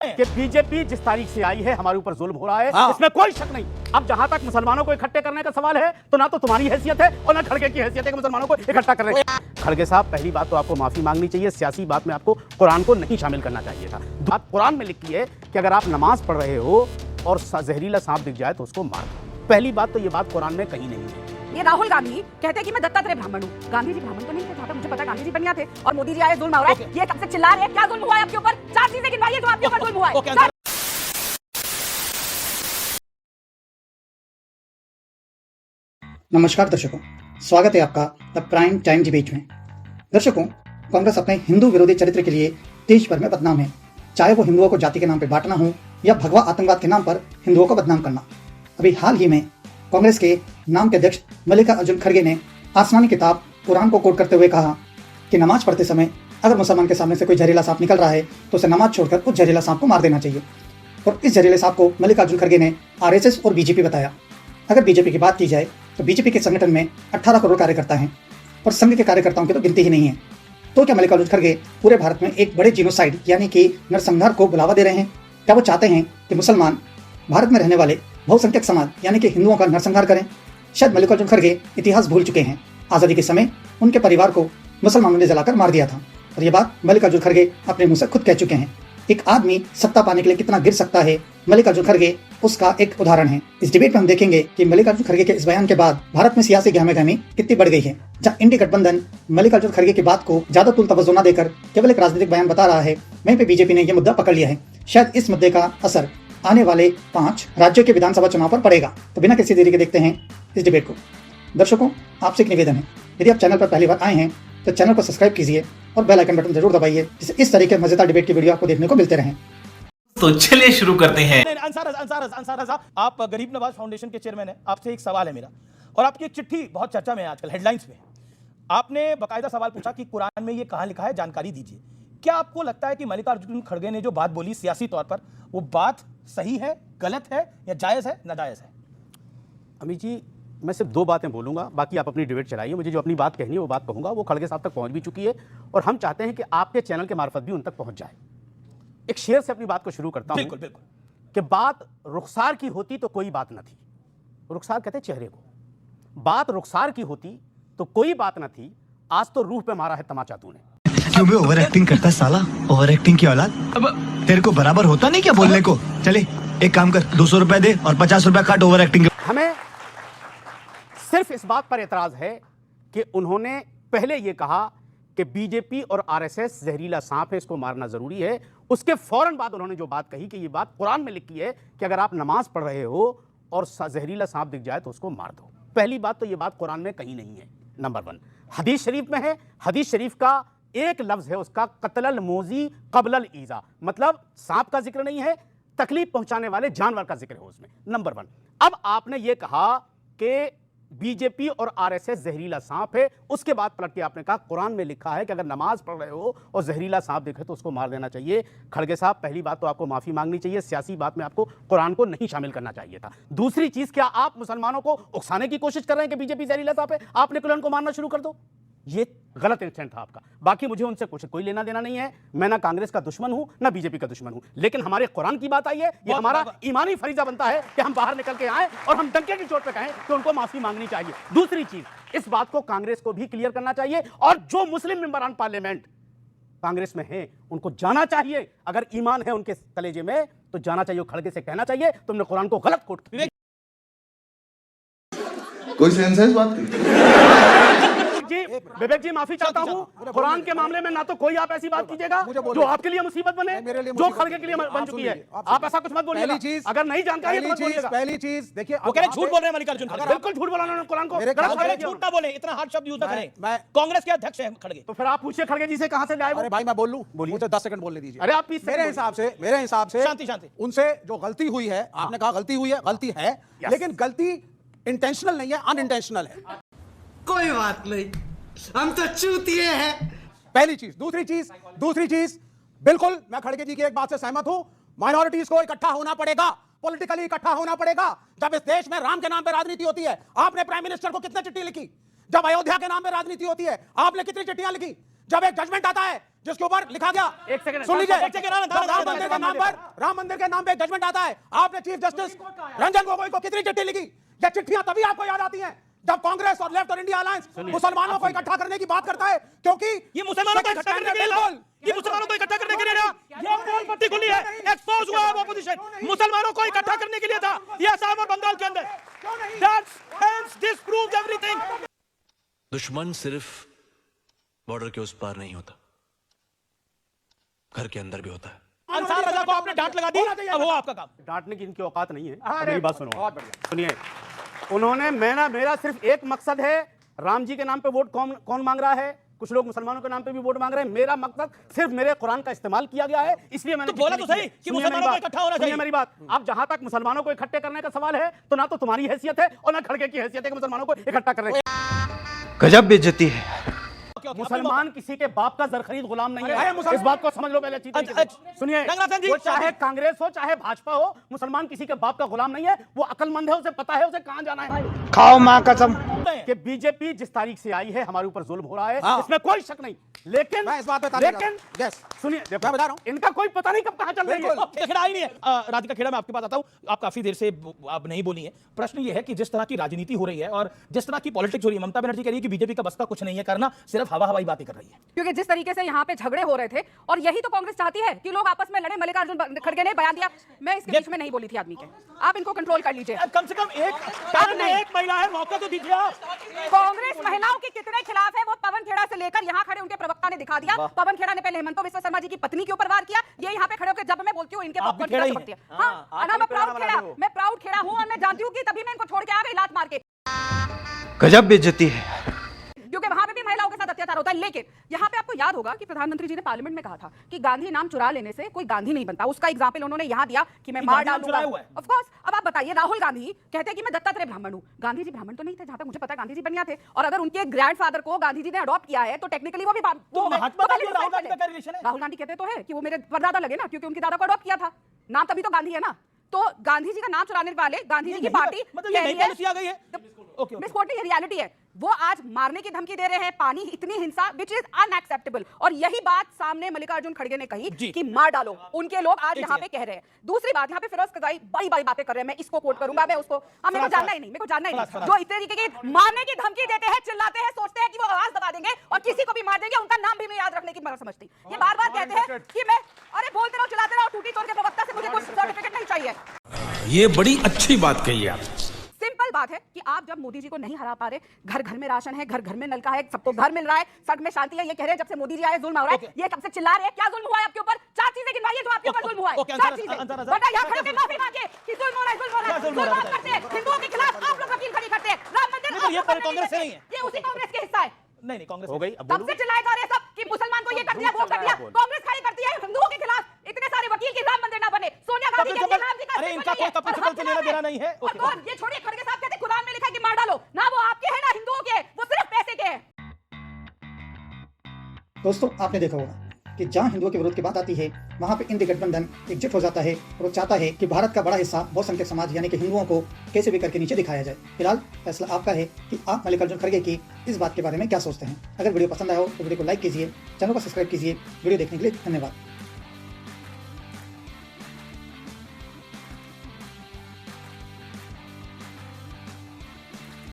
कि बीजेपी जिस तारीख से आई है हमारे ऊपर जुल्म हो रहा है, इसमें कोई शक नहीं। अब जहां तक मुसलमानों को इकट्ठे करने का सवाल है तो ना तो तुम्हारी हैसियत है और ना खड़गे की हैसियत है कि मुसलमानों को इकट्ठा कर रहे हैं। खड़गे साहब, पहली बात तो आपको माफी मांगनी चाहिए, सियासी बात में आपको कुरान को नहीं शामिल करना चाहिए था। बात कुरान में लिखी है कि अगर आप नमाज पढ़ रहे हो और जहरीला सांप दिख जाए तो उसको मार दो। पहली बात तो ये बात कुरान में कहीं नहीं है। ये राहुल गांधी कहते हैं कि मैं दत्तात्रेय ब्राह्मण हूँ। गांधी जी ब्राह्मण तो नहीं थे, जहाँ तक मुझे पता गांधी जी बनिया थे। और मोदी जी आए, जुल्म हो रहा है। ये कब से चिल्ला रहे हैं? क्या जुल्म हुआ है आपके ऊपर? 4 चीजें गिनवाइए जो आपके ऊपर जुल्म हुआ है। नमस्कार दर्शकों, स्वागत है आपका द प्राइम टाइम डिबेट में। दर्शकों, कांग्रेस अपने हिंदू विरोधी चरित्र के लिए देश भर में बदनाम है, चाहे वो हिंदुओं को जाति के नाम पर बांटना हो या भगवा आतंकवाद के नाम पर हिंदुओं को बदनाम करना। अभी हाल ही में कांग्रेस के नाम के अध्यक्ष मल्लिकार्जुन खड़गे ने आसमानी किताब कुरान को कोट करते हुए कहा कि नमाज पढ़ते समय अगर मुसलमान के सामने से कोई जहरीला सांप निकल रहा है तो उसे नमाज छोड़कर उस जहरीला सांप को मार देना चाहिए। और इस जहरीले सांप को मल्लिकार्जुन खड़गे ने आरएसएस और बीजेपी बताया। अगर बीजेपी की बात की जाए तो बीजेपी के संगठन में 18 करोड़ कार्यकर्ता हैं और संघ के कार्यकर्ताओं की तो गिनती ही नहीं है। तो क्या मल्लिकार्जुन खड़गे पूरे भारत में एक बड़े जीनोसाइड यानी कि नरसंहार को बुलावा दे रहे हैं? क्या वो चाहते हैं कि मुसलमान भारत में रहने वाले बहुसंख्यक समाज यानी कि हिंदुओं का नरसंहार करें? शायद मल्लिकार्जुन खड़गे इतिहास भूल चुके हैं। आज़ादी के समय उनके परिवार को मुसलमानों ने जलाकर मार दिया था और ये बात मल्लिकार्जुन खड़गे अपने मुंह से खुद कह चुके हैं। एक आदमी सत्ता पाने के लिए कितना गिर सकता है, मल्लिकार्जुन खड़गे उसका एक उदाहरण है। इस डिबेट में हम देखेंगे कि मल्लिकार्जुन खड़गे के इस बयान के बाद भारत में सियासी गहमागहमी कितनी बढ़ गई है। जहां इंडी गठबंधन मल्लिकार्जुन खड़गे की बात को ज्यादा तुल तवज्जो न देकर केवल एक राजनीतिक बयान बता रहा है, वहीं पे बीजेपी ने यह मुद्दा पकड़ लिया है। शायद इस मुद्दे का असर आने वाले 5 राज्यों के विधानसभा चुनाव पर पड़ेगा। तो बिना किसी देरी के देखते हैं इस डिबेट को। दर्शकों, आपसे एक निवेदन है, यदि आप चैनल पर पहली बार आए हैं तो चैनल को सब्सक्राइब कीजिए और बेल आइकन बटन जरूर दबाइए, जिससे इस तरह के मजेदार डिबेट की वीडियो आपको देखने को मिलते रहें। तो चलिए शुरू करते हैं। अंसार रजा, आप गरीब नवाज फाउंडेशन के चेयरमैन हैं। आपसे एक सवाल है मेरा, और आपकी एक चिट्ठी बहुत चर्चा में है आजकल, हेडलाइंस में। आपने बाकायदा सवाल पूछा कि कुरान में ये कहां लिखा है, जानकारी दीजिए। क्या आपको लगता है कि मल्लिकार्जुन खड़गे ने जो बात बोली सियासी तौर पर, वो बात सही है, गलत है, या जायज है, नाजायज है? अमित जी, मैं सिर्फ 2 बातें बोलूंगा, बाकी आप अपनी डिबेट चलाइए। मुझे जो अपनी बात कहनी है वो बात कहूंगा, वो खड़गे साहब तक पहुंच भी चुकी है और हम चाहते हैं कि आपके चैनल के मार्फत भी उन तक पहुंच जाए। एक शेर से अपनी बात को शुरू करता हूं। बिल्कुल बिल्कुल। कि बात रुखसार की होती तो कोई बात न थी। रुखसार कहते चेहरे को। बात रुखसार की होती तो कोई बात न थी, आज तो रूह पे मारा है तमाचा तूने। क्यों बे ओवर एक्टिंग करता साला? ओवर एक्टिंग की औलाद। अब तेरे को बराबर होता नहीं क्या बोलने को? चले एक काम कर, 200 रुपए दे और 50 रुपए काट ओवर एक्टिंग। हमें सिर्फ इस बात पर एतराज है कि उन्होंने पहले यह कहा कि बीजेपी और आरएसएस जहरीला सांप है, इसको मारना जरूरी है। उसके फौरन बाद उन्होंने जो बात कही कि ये बात कुरान में लिखी है कि अगर आप नमाज पढ़ रहे हो और जहरीला सांप दिख जाए तो उसको मार दो। पहली बात तो ये बात कुरान में कहीं नहीं है। नंबर 1 हदीस शरीफ में है। हदीस शरीफ का एक लफ्ज है उसका, कत्लल मोजी कबलल ईजा, मतलब सांप का जिक्र नहीं है, तकलीफ पहुंचाने वाले जानवर का जिक्र है उसमें। नंबर 1। अब आपने ये कहा कि बीजेपी और आरएसएस जहरीला सांप है, उसके बाद पलट के आपने कहा कुरान में लिखा है कि अगर नमाज पढ़ रहे हो और जहरीला सांप दिखे तो उसको मार देना चाहिए। खड़गे साहब, पहली बात तो आपको माफी मांगनी चाहिए, सियासी बात में आपको कुरान को नहीं शामिल करना चाहिए था। दूसरी चीज, क्या आप मुसलमानों को उकसाने की कोशिश कर रहे हैं कि बीजेपी जहरीला सांप है, आपने कुरान को मारना शुरू कर दो? ये गलत इंटेंट था आपका। बाकी मुझे उनसे कुछ कोई लेना देना नहीं है। मैं ना कांग्रेस का दुश्मन हूं ना बीजेपी का दुश्मन हूं, लेकिन हमारे कुरान की बात आई है, ये हमारा ईमानी फरीजा बनता है कि हम बाहर निकल के आए और हम डंके की चोट पे कहें कि उनको माफी मांगनी चाहिए। दूसरी चीज, इस बात को कांग्रेस को भी क्लियर करना चाहिए और जो मुस्लिम मेंबरान पार्लियामेंट कांग्रेस में हैं उनको जाना चाहिए। अगर ईमान है उनके कलेजे में तो जाना चाहिए, खड़गे से कहना चाहिए तुमने कुरान को गलत कोट किया। कोई सेंस है इस बात की? जी, विवेक जी, माफी चाहता हूँ। कुरान के मामले में ना तो कोई आप ऐसी बात कीजिएगा जो आपके लिए मुसीबत बने, जो खड़गे के लिए बन चुकी है। आप ऐसा कुछ मत बोलिएगा। अगर नहीं जानकारी है तो मत बोलिएगा। पहली चीज देखिए, वो कह रहे झूठ बोल रहे हैं मल्लिकार्जुन खड़गे। बिल्कुल झूठ बोला उन्होंने कुरान को। झूठ ना बोले, इतना हार्ड शब्द यूज ना करें। कांग्रेस के अध्यक्ष हैं खड़गे। तो फिर आप पूछिए खड़गे जी से कहां से लाए? अरे भाई मैं बोल लूं, मुझे 10 सेकंड बोलने दीजिए। अरे आप मेरे हिसाब से शांति उनसे जो गलती हुई है, आपने कहा गलती हुई है, गलती है, लेकिन गलती इंटेंशनल नहीं है, अनइंटेंशनल है। कोई बात नहीं, हम तो चूतिए हैं। पहली चीज। दूसरी चीज, बिल्कुल मैं खड़गे जी की एक बात से सहमत हूं, माइनॉरिटीज को इकट्ठा होना पड़ेगा, पॉलिटिकली इकट्ठा होना पड़ेगा। जब इस देश में राम के नाम पे राजनीति होती है, आपने प्राइम मिनिस्टर को कितने चिट्ठी लिखी? जब अयोध्या के नाम पे राजनीति होती है, आपने कितनी चिट्ठियां लिखी? जब एक जजमेंट आता है जिसके ऊपर लिखा गया, एक सेकंड, सुन लीजिए, एक सेकंड, जब राम मंदिर के नाम पे एक जजमेंट आता है, आपने चीफ जस्टिस रंजन गोगोई को कितनी चिट्ठी लिखी? ये चिट्ठियां तभी आपको याद आती हैं जब कांग्रेस और लेफ्ट और इंडिया अलायंस मुसलमानों को इकट्ठा करने की बात करता है, क्योंकि ये मुसलमानों को इकट्ठा करने के लिए, ये मुसलमानों को इकट्ठा करने के लिए ना, ये पोल पट्टी खुली है, एक्सपोज हुआ है ऑपोजिशन, मुसलमानों को इकट्ठा करने के लिए था ये असम और बंगाल के अंदर। That's hence disproves everything। दुश्मन सिर्फ बॉर्डर के उस पार नहीं होता, घर के अंदर भी होता है। अंसार रजा को आपने डांट लगा दी, अब वो आपका काम। डांटने की इनकी औकात नहीं है। मेरी बात सुनो, सुनिए, उन्होंने मेरा सिर्फ एक मकसद है, राम जी के नाम पे वोट कौन मांग रहा है? कुछ लोग मुसलमानों के नाम पे भी वोट मांग रहे हैं। मेरा मकसद सिर्फ मेरे कुरान का इस्तेमाल किया गया है, इसलिए मैंने तो बोला तो सही कि मुसलमानों को इकट्ठा होना चाहिए। मेरी बात, अब जहां तक मुसलमानों को इकट्ठे करने का सवाल है, तो ना तो तुम्हारी हैसियत है और ना खड़गे की हैसियत है कि मुसलमानों को इकट्ठा करने की। गजब बेइज्जती है। मुसलमान किसी के बाप का जरखरीद गुलाम नहीं अरे है, इस बात को समझ लो पहले अच्छी तरीके से। सुनिए, वो चाहे कांग्रेस हो चाहे भाजपा हो, मुसलमान किसी के बाप का गुलाम नहीं है। वो अकलमंद है, उसे पता है उसे कहां जाना है। खाओ माँ कसम। कि बीजेपी जिस तारीख से आई है हमारे ऊपर जुल्म हो रहा है, हाँ। इसमें कोई शक नहीं, लेकिन मैं इस बात पे तारीफ लेकिन करता हूं। Yes। सुनिए, मैं बता रहा हूं, इनका कोई पता नहीं कब कहां चल रही है। खेड़ा ही नहीं है। राधिका खेड़ा, मैं आपके पास आता हूं, आप काफी देर से आप नहीं बोली हैं। प्रश्न ये है कि जिस तरह की राजनीति हो रही है और जिस तरह की पॉलिटिक्स हो रही है, ममता बनर्जी कह रही है कि बीजेपी का बस का कुछ नहीं है करना, सिर्फ हवाई बातें कर रही है। क्योंकि जिस तरीके से यहाँ पे झगड़े हो रहे थे, और यही तो कांग्रेस चाहती है कि लोग आपस में लड़े। मल्लिकार्जुन खड़गे ने बयान दिया, मैं इसके बीच में नहीं बोली थी आदमी के, आप इनको कंट्रोल कर लीजिए। कम से कम एक महिला है, मौका तो दीजिए आप। कांग्रेस महिलाओं के कितने खिलाफ है वो पवन खेड़ा से लेकर यहाँ खड़े उनके प्रवक्ता ने दिखा दिया। पवन खेड़ा ने पहले हेमंत बिस्वा शर्मा जी की पत्नी के ऊपर वार किया, ये यहाँ पे खड़े होकर जब मैं बोलती हूँ इनके पॉपकॉर्न खेड़ा चमकती है। हाँ, मैं प्राउड खेड़ा हूँ और मैं जानती हूँ कि तभी मैं इनको छोड़ के आ गई लात मार के, गजब बेइज्जती है। क्योंकि वहां पे भी महिलाओं के साथ अत्याचार होता है। लेकिन यहाँ पे आपको याद होगा कि प्रधानमंत्री जी ने पार्लियामेंट में कहा था कि गांधी नाम चुरा लेने से कोई गांधी नहीं बनता। उसका एग्जाम्पल उन्होंने यहाँ दिया कि मैं मार डालूंगा। ऑफ कोर्स, अब आप बताइए, राहुल गांधी कहते हैं कि मैं दत्तात्रेय ब्राह्मण हूँ। गांधी जी ब्राह्मण तो नहीं थे, जहां तक मुझे पता है गांधी जी बनिया थे। और अगर उनके ग्रैंडफादर को गांधी जी ने अडॉप्ट किया है तो टेक्निकली वो भी राहुल गांधी कहते तो है कि वो मेरे परदादा लगे ना, क्योंकि उनके दादा को अडॉप्ट किया था। नाम तभी तो गांधी है ना। तो गांधी जी का नाम चुराने वाले गांधी जी की पार्टी मिसकोट ये रियलिटी है। वो आज मारने की धमकी दे रहे हैं, पानी इतनी हिंसा विच इज अनएक्सेप्टेबल। और यही बात सामने मल्लिकार्जुन खड़गे ने कही कि मार डालो, उनके लोग आज यहाँ पे कह रहे हैं। दूसरी बात, यहाँ पे फिरोज कगाई बड़ी बड़ी बातें कर रहे हैं, मैं इसको कोट करूंगा, मैं उसको मेरे को जानना ही नहीं, जो इस तरीके की मारने की धमकी देते हैं, चिल्लाते हैं, सोचते हैं कि वो आवाज दबा देंगे और किसी को भी मार देंगे, उनका नाम भी मैं याद रखने की मगर समझती। ये बार बार कहते हैं कि मैं अरे बोलते रहो, चिल्लाते रहो, टूटी तोड़ के प्रवक्ता से मुझे कुछ सर्टिफिकेट नहीं चाहिए। ये बड़ी अच्छी बात कही आप। सिंपल बात है कि आप जब मोदी जी को नहीं हरा पा रहे, घर घर में राशन है, घर घर में नल का है, सबको घर मिल रहा है, सड़क में शांति है, ये कह रहे हैं जब से मोदी जी आए जुल्म हो रहा है, ये कब से चिल्ला रहे हैं, क्या जुल्म हुआ है आपके ऊपर? 4 चीजें गिनवाइए जो आपके ऊपर जुल्म हुआ है। 4 चीजें, वरना यहाँ खड़े होकर माफी मांगे कि जुल्म हो रहा है, जुल्म हो रहा है, जुल्म आप करते हैं, हिंदुओं के खिलाफ आप लोग वकील खड़ी करते हैं, राम मंदिर ये कांग्रेस से नहीं है, ये उसी कांग्रेस के हिस्सा है। नहीं कांग्रेस हो गई। अब तब से चिल्लाए जा रहे हैं सब कि मुसलमान को ये कर दिया, वो कर दिया। कांग्रेस खड़ी करती है हिंदुओं के खिलाफ, इतने सारे वकील की राम मंदिर ना बने। सोनिया गांधी कहती है राम जी का, अरे इनका कोई प्रिंसिपल से लेना देना नहीं है। और कौन ये छोड़िए, खड़गे साहब कहते हैं कुरान में लिखा है कि मार डालो, ना वो आपके हैं ना हिंदुओं के, वो सिर्फ पैसे के हैं। दोस्तों, आपने देखा होगा कि जहां हिंदुओं के विरोध की बात आती है वहां पे इंडी गठबंधन एकजुट हो जाता है और वो चाहता है कि भारत का बड़ा हिस्सा बहुसंख्यक समाज यानी कि हिंदुओं को कैसे भी करके नीचे दिखाया जाए। फिलहाल फैसला आपका है कि आप मल्लिकार्जुन खड़गे की इस बात के बारे में क्या सोचते हैं। अगर वीडियो पसंद आया हो तो वीडियो को लाइक कीजिए, चैनल को सब्सक्राइब कीजिए। वीडियो देखने के लिए धन्यवाद।